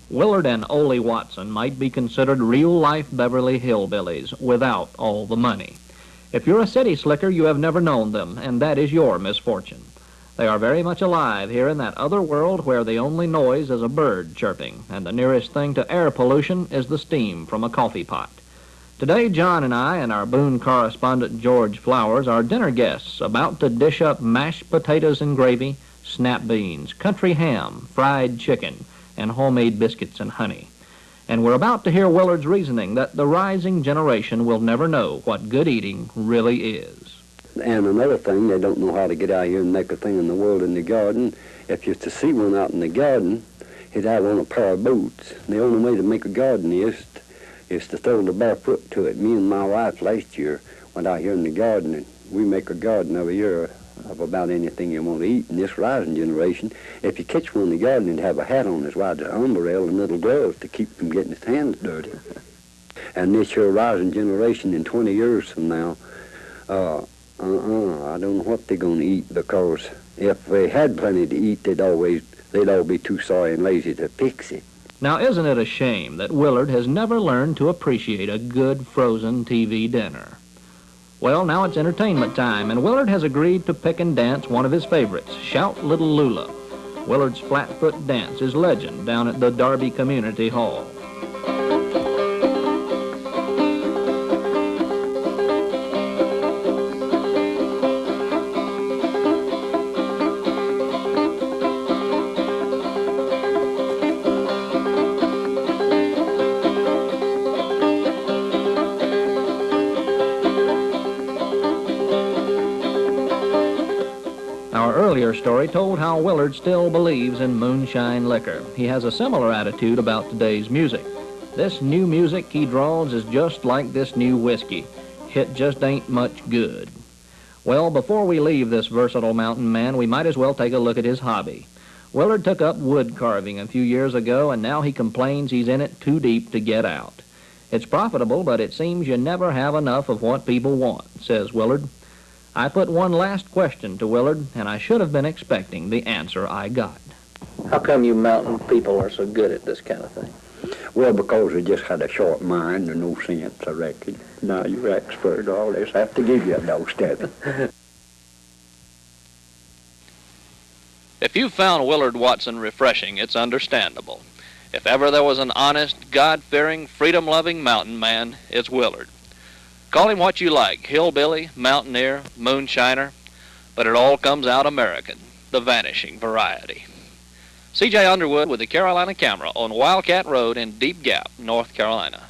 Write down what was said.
Willard and Ole Watson might be considered real-life Beverly hillbillies without all the money. If you're a city slicker, you have never known them, and that is your misfortune. They are very much alive here in that other world where the only noise is a bird chirping, and the nearest thing to air pollution is the steam from a coffee pot. Today, John and I and our Boone correspondent George Flowers are dinner guests about to dish up mashed potatoes and gravy, snap beans, country ham, fried chicken, and homemade biscuits and honey. And we're about to hear Willard's reasoning that the rising generation will never know what good eating really is. And another thing, they don't know how to get out here and make a thing in the world in the garden. If you're to see one out in the garden, he'd have on a pair of boots. The only way to make a garden is to throw the bare foot to it. Me and my wife last year went out here in the garden, and we make a garden every year of about anything you want to eat. In this rising generation, if you catch one in the garden, he'd have a hat on as wide as an umbrella and little gloves to keep from getting his hands dirty. And this here rising generation in 20 years from now, I don't know what they're going to eat, because if they had plenty to eat, they'd all be too sorry and lazy to fix it. Now, isn't it a shame that Willard has never learned to appreciate a good frozen TV dinner? Well, now it's entertainment time, and Willard has agreed to pick and dance one of his favorites, Shout Little Lula. Willard's flat-foot dance is legend down at the Darby Community Hall. Our earlier story told how Willard still believes in moonshine liquor. He has a similar attitude about today's music. This new music he draws is just like this new whiskey. It just ain't much good. Well, before we leave this versatile mountain man, we might as well take a look at his hobby. Willard took up wood carving a few years ago, and now he complains he's in it too deep to get out. It's profitable, but it seems you never have enough of what people want, says Willard. I put one last question to Willard, and I should have been expecting the answer I got. How come you mountain people are so good at this kind of thing? Well, because they just had a short mind and no sense, I reckon. Now you're expert, all this. I have to give you a dose, Devin. If you found Willard Watson refreshing, it's understandable. If ever there was an honest, God-fearing, freedom-loving mountain man, it's Willard. Call him what you like, hillbilly, mountaineer, moonshiner, but it all comes out American, the vanishing variety. C.J. Underwood with the Carolina Camera on Wildcat Road in Deep Gap, North Carolina.